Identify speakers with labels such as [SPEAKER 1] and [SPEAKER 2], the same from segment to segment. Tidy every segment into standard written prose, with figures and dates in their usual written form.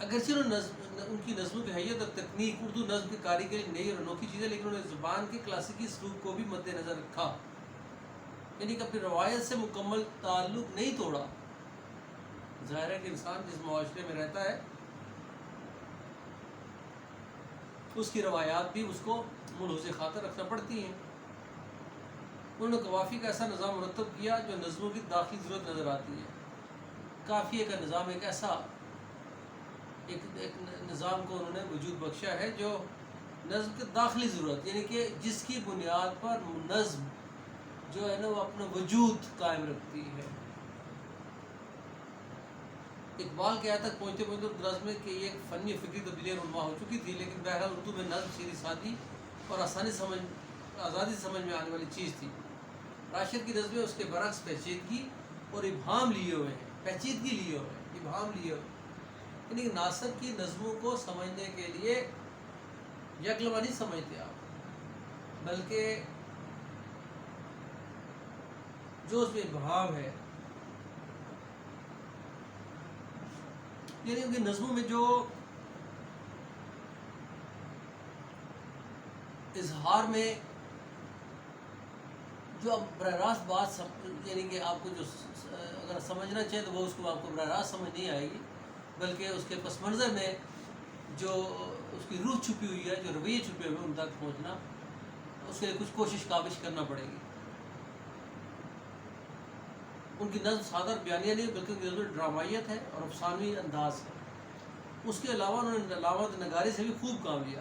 [SPEAKER 1] اگرچہ ان کی نظموں کی حیت اور تکنیک اردو نظم کی کاری کے لیے نئی اور انوکھی چیزیں، لیکن انہوں نے زبان کے کلاسیکی اسلوب کو بھی مد نظر رکھا، یعنی کہ اپنی روایت سے مکمل تعلق نہیں توڑا۔ ظاہر ہے کہ انسان جس معاشرے میں رہتا ہے اس کی روایات بھی اس کو ملحوظ خاطر رکھنا پڑتی ہیں۔ انہوں نے قوافی کا ایسا نظام مرتب کیا جو نظموں کی داخلی ضرورت نظر آتی ہے۔ قافیے کا نظام ایک ایسا ایک نظام کو انہوں نے وجود بخشا ہے جو نظم کی داخلی ضرورت، یعنی کہ جس کی بنیاد پر نظم جو ہے نا وہ اپنا وجود قائم رکھتی ہے۔ اقبال کے یہاں تک پہنچتے پہنچتے نظم میں کہ یہ ایک فنی فکری تبدیلی رونما ہو چکی تھی، لیکن بہرحال اردو میں نظم سیدھی سادی اور آزادی سے سمجھ میں آنے والی چیز تھی۔ راشد کی نظمیں اس کے برعکس پیچیدگی اور ابہام لیے ہوئے ہیں، ابہام لیے ہوئے، یعنی کہ ناصر کی نظموں کو سمجھنے کے لیے یکلمہ نہیں سمجھتے آپ، بلکہ جو اس میں ابہام ہے، یعنی ان کی نظموں میں جو اظہار میں جو آپ براہ راست بات یعنی کہ آپ کو جو اگر سمجھنا چاہیں تو وہ اس کو آپ کو براہ راست سمجھ نہیں آئے گی، بلکہ اس کے پس منظر میں جو اس کی روح چھپی ہوئی ہے، جو رویے چھپے ہوئے ان تک پہنچنا، اس کے لیے کچھ کوشش کاوش کرنا پڑے گی۔ ان کی نظم سادہ بیانیہ نہیں بلکہ ان کی نظم ڈرامائیت ہے اور افسانوی انداز ہے۔ اس کے علاوہ انہوں نے علامت نگاری سے بھی خوب کام لیا،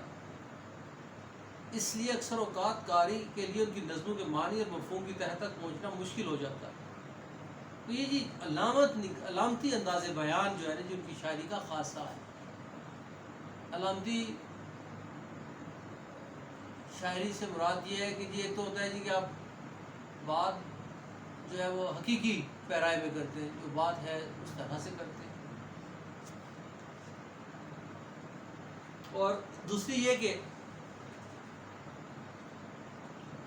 [SPEAKER 1] اس لیے اکثر اوقات قاری کے لیے ان کی نظموں کے معنی اور مفہوم کی تہہ تک پہنچنا مشکل ہو جاتا ہے۔ تو یہ جی علامتی انداز بیان جو ہے نا جو ان کی شاعری کا خاصہ ہے۔ علامتی شاعری سے مراد یہ ہے کہ یہ تو ہوتا ہے جی کہ آپ بات جو ہے وہ حقیقی پیرائے میں کرتے ہیں، جو بات ہے اس طرح سے کرتے ہیں۔ اور دوسری یہ کہ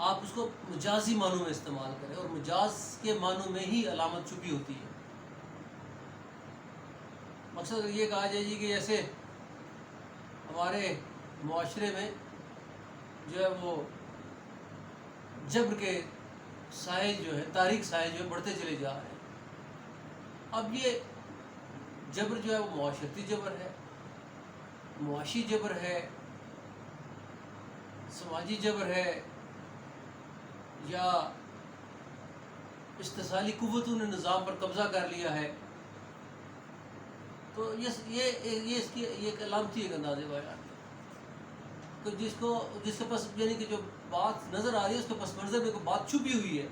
[SPEAKER 1] آپ اس کو مجازی معنوں میں استعمال کریں، اور مجاز کے معنوں میں ہی علامت چھپی ہوتی ہے۔ مقصد یہ کہا جائے جی کہ جیسے ہمارے معاشرے میں جو ہے وہ جبر کے سائز جو ہے، تاریک سائز جو ہے بڑھتے چلے جا رہے ہیں۔ اب یہ جبر جو ہے وہ معاشرتی جبر ہے، معاشی جبر ہے، سماجی جبر ہے، یا استحصالی قوتوں نے نظام پر قبضہ کر لیا ہے۔ تو یہ اس کی ایک علامتی ایک انداز بیان ہے، تو جس کے پاس یعنی کہ جو بات نظر آ رہی ہے اس کے پس منظر میں کوئی بات چھپی ہوئی ہے،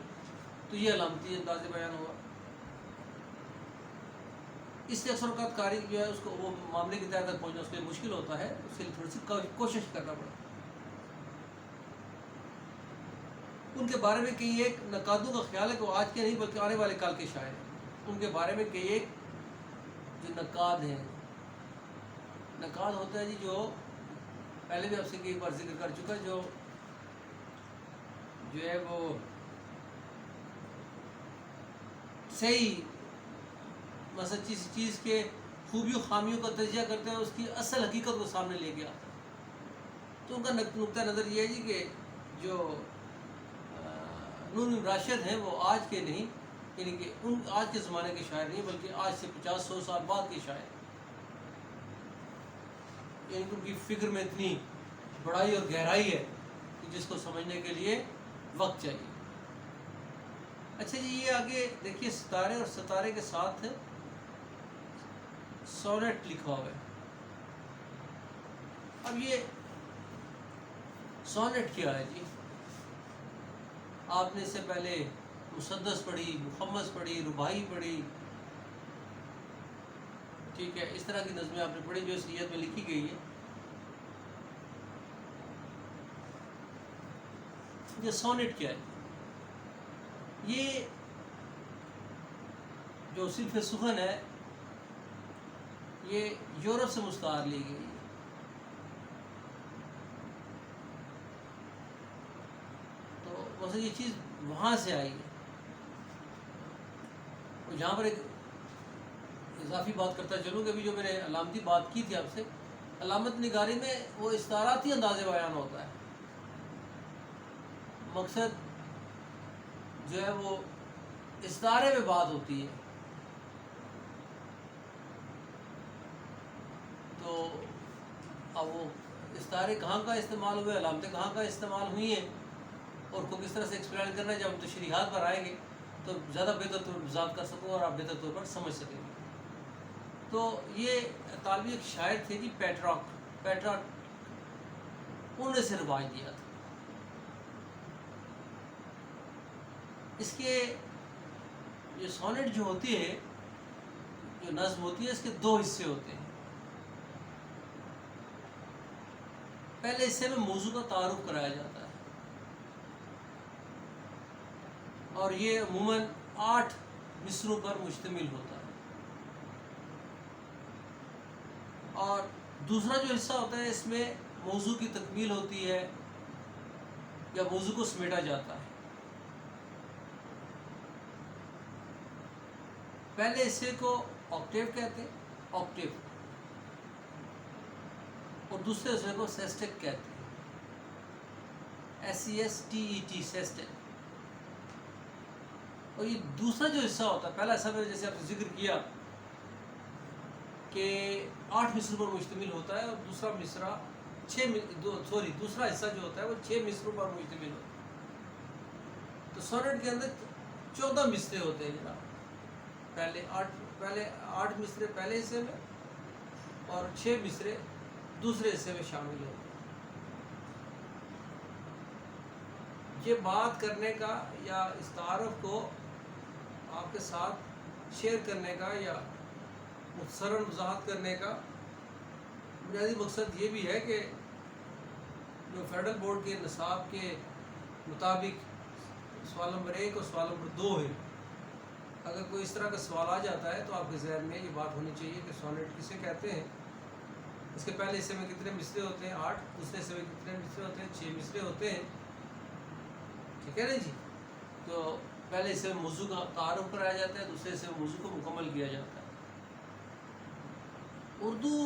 [SPEAKER 1] تو یہ علامتی انداز بیان ہوا۔ اس لیے اکثر اوقات قاری جو ہے اس کو وہ معاملے کی تہہ تک پہنچنا اس کے لیے مشکل ہوتا ہے، اس کے لیے تھوڑی سی کوشش کرنا پڑتا ہے۔ ان کے بارے میں کئی ایک نقادوں کا خیال ہے کہ وہ آج کے نہیں بلکہ آنے والے کال کے شاعر ہیں۔ ان کے بارے میں کئی ایک جو نقاد ہیں، نقاد ہوتا ہے جی جو پہلے بھی آپ سے کئی بار ذکر کر چکا، جو ہے وہ صحیح مثلا کسی چیز کے خوبیوں خامیوں کا تجزیہ کرتے ہیں، اس کی اصل حقیقت کو سامنے لے کے آتا ہے۔ تو ان کا نقطہ نظر یہ ہے جی کہ جو نون راشد ہیں وہ آج کے نہیں، یعنی کہ ان آج کے زمانے کے شاعر نہیں بلکہ آج سے 50-100 سال بعد کے شاعر، یعنی کہ ان کی فکر میں اتنی بڑائی اور گہرائی ہے کہ جس کو سمجھنے کے لیے وقت چاہیے۔ اچھا جی، یہ آگے دیکھیے ستارے، اور ستارے کے ساتھ سونیٹ لکھا ہوا ہے۔ اب یہ سونیٹ کیا ہے جی؟ آپ نے اس سے پہلے مسدس پڑھی، مخمس پڑھی، رباعی پڑھی، ٹھیک ہے، اس طرح کی نظمیں آپ نے پڑھی جو اس نیت میں لکھی گئی ہے۔ یہ سونیٹ کیا ہے؟ یہ جو صرف سخن ہے یہ یورپ سے مستعار لی گئی ہے۔ تو ویسے یہ چیز وہاں سے آئی ہے، اور جہاں پر ایک اضافی بات کرتا چلوں کہ ابھی جو میں نے علامتی بات کی تھی آپ سے، علامت نگاری میں وہ استعاراتی انداز بیان ہوتا ہے، مقصد جو ہے وہ استعارے میں بات ہوتی ہے. تو اب وہ استعارے کہاں کا استعمال ہوئے، علامتیں کہاں کا استعمال ہوئی ہیں، اور کو کس طرح سے ایکسپلین کرنا ہے، جب ہم تشریحات پر آئیں گے تو زیادہ بہتر طور پر وضاحت کر سکوں اور آپ بہتر طور پر سمجھ سکیں گے. تو یہ طالبی ایک شاعر تھے جی، پیٹراک انہوں نے سے رواج دیا تھا. اس کے یہ سونٹ جو ہوتی ہے، جو نظم ہوتی ہے، اس کے دو حصے ہوتے ہیں. پہلے حصے میں موضوع کا تعارف کرایا جاتا ہے، اور یہ عموماً 8 مصروں پر مشتمل ہوتا ہے. اور دوسرا جو حصہ ہوتا ہے، اس میں موضوع کی تکمیل ہوتی ہے یا موضوع کو سمیٹا جاتا ہے. پہلے حصے کو آکٹیو کہتے ہیں، آکٹیو، اور دوسرے حصے کو سیسٹک کہتے ہیں، SESTET، سیسٹک. اور یہ دوسرا جو حصہ ہوتا ہے، پہلا حصہ میں جیسے آپ نے ذکر کیا کہ 8 مصروں پر مشتمل ہوتا ہے، اور دوسرا حصہ جو ہوتا ہے وہ 6 مصروں پر مشتمل ہوتا ہے. تو سونٹ کے اندر 14 مصرے ہوتے ہیں جناب. پہلے 8 مصرے پہلے حصے میں اور 6 مصرے دوسرے حصے میں شامل ہوتے ہیں. یہ بات کرنے کا یا اس تعارف کو آپ کے ساتھ شیئر کرنے کا یا مختصراً وضاحت کرنے کا بنیادی مقصد یہ بھی ہے کہ جو فیڈرل بورڈ کے نصاب کے مطابق سوال نمبر 1 اور سوال نمبر 2 ہے، اگر کوئی اس طرح کا سوال آ جاتا ہے تو آپ کے ذہن میں یہ بات ہونی چاہیے کہ سونٹ کسے کہتے ہیں، اس کے پہلے حصے میں کتنے مصرے ہوتے ہیں 8، دوسرے حصے میں کتنے مصرے ہوتے ہیں 6 مصرے ہوتے ہیں. ٹھیک ہے نا جی. تو پہلے حصے میں موضوع کا تعارف کرایا جاتا ہے، دوسرے حصے میں موضوع کو مکمل کیا جاتا ہے. اردو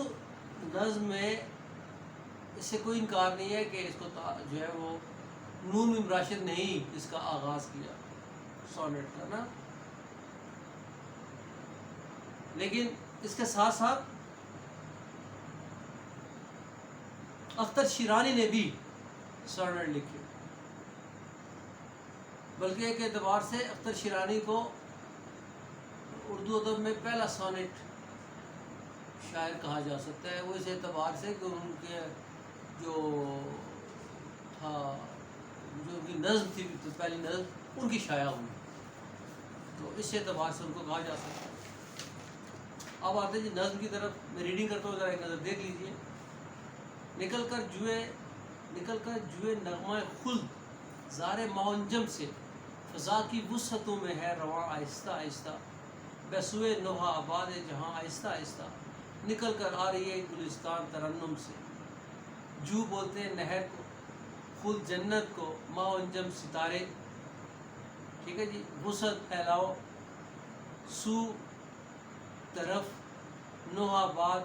[SPEAKER 1] نظم میں اس سے کوئی انکار نہیں ہے کہ اس کو جو ہے وہ نون میم راشد نے ہی اس کا آغاز کیا سونٹ کا نا. لیکن اس کے ساتھ ساتھ اختر شیرانی نے بھی سونٹ لکھے، بلکہ ایک اعتبار سے اختر شیرانی کو اردو ادب میں پہلا سونٹ شاعر کہا جا سکتا ہے. وہ اس اعتبار سے کہ ان کے جو تھا، جو ان کی نظم تھی، پہلی نظم ان کی شائع ہوئی، تو اس اعتبار سے ان کو کہا جا سکتا ہے. اب آتے جی نظم کی طرف. میں ریڈنگ کرتا ہوں، ذرا ایک نظر دیکھ لیجئے. نکل کر جوئے نغمہ خلد زار معجم سے، فضا کی وسعتوں میں ہے رواں آہستہ آہستہ، بے سوئے نوحہ آباد جہاں آہستہ آہستہ، نکل کر آ رہی ہے گلستان ترنم سے. جو بولتے ہیں نہر کو، خود جنت کو، معجم ستارے. ٹھیک ہے جی. وسعت پھیلاؤ سو طرف نوحہ آباد،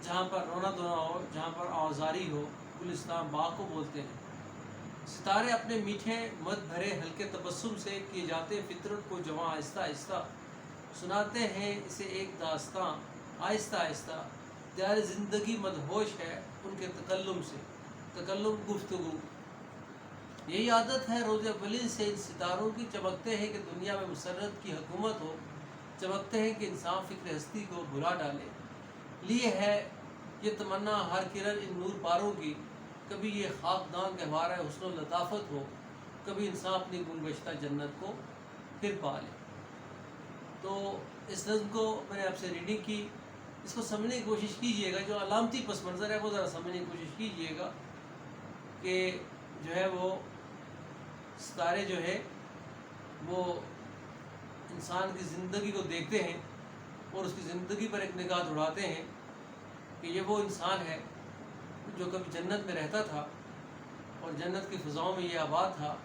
[SPEAKER 1] جہاں پر رونا دھونا ہو، جہاں پر آوازاری ہو، گلستان باغ کو بولتے ہیں. ستارے اپنے میٹھے مد بھرے ہلکے تبسم سے کیے جاتے فطرت کو جواں آہستہ آہستہ، سناتے ہیں اسے ایک داستاں آہستہ آہستہ. دیار زندگی مدہوش ہے ان کے تکلم سے، تکلم گفتگو. یہی عادت ہے روز اولین سے ان ستاروں کی، چمکتے ہیں کہ دنیا میں مسرت کی حکومت ہو، چمکتے ہیں کہ انسان فکر ہستی کو بھلا ڈالے. لیے ہے یہ تمنا ہر کرن ان نور پاروں کی، کبھی یہ خاکدان گہوارہ حسن و لطافت ہو، کبھی انسان اپنی گمگشتہ جنت کو پھر پا لے. تو اس نظم کو میں نے آپ سے ریڈنگ کی، اس کو سمجھنے کی کوشش کیجئے گا. جو علامتی پس منظر ہے وہ ذرا سمجھنے کی کوشش کیجئے گا کہ جو ہے وہ ستارے جو ہے وہ انسان کی زندگی کو دیکھتے ہیں اور اس کی زندگی پر ایک نگاہ دوڑاتے ہیں کہ یہ وہ انسان ہے جو کبھی جنت میں رہتا تھا اور جنت کی فضاؤں میں یہ آباد تھا.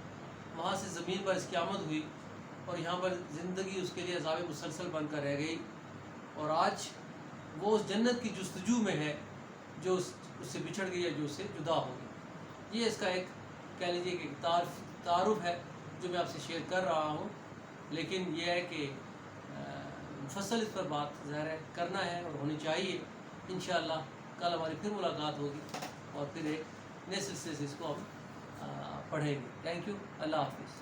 [SPEAKER 1] وہاں سے زمین پر اس کی آمد ہوئی اور یہاں پر زندگی اس کے لیے عذاب مسلسل بن کر رہ گئی. اور آج وہ اس جنت کی جستجو میں ہے جو اس سے بچھڑ گئی ہے، جو اس سے جدا ہو گئی۔ یہ اس کا ایک کہہ لیجیے کہ تعارف ہے جو میں آپ سے شیئر کر رہا ہوں، لیکن یہ ہے کہ مفصل اس پر بات ظاہر ہے کرنا ہے اور ہونی چاہیے۔ انشاءاللہ کل ہماری پھر ملاقات ہوگی اور پھر ایک نئے سلسلے سے اس کو ہم پڑھیں گے۔ تھینک یو، اللہ حافظ۔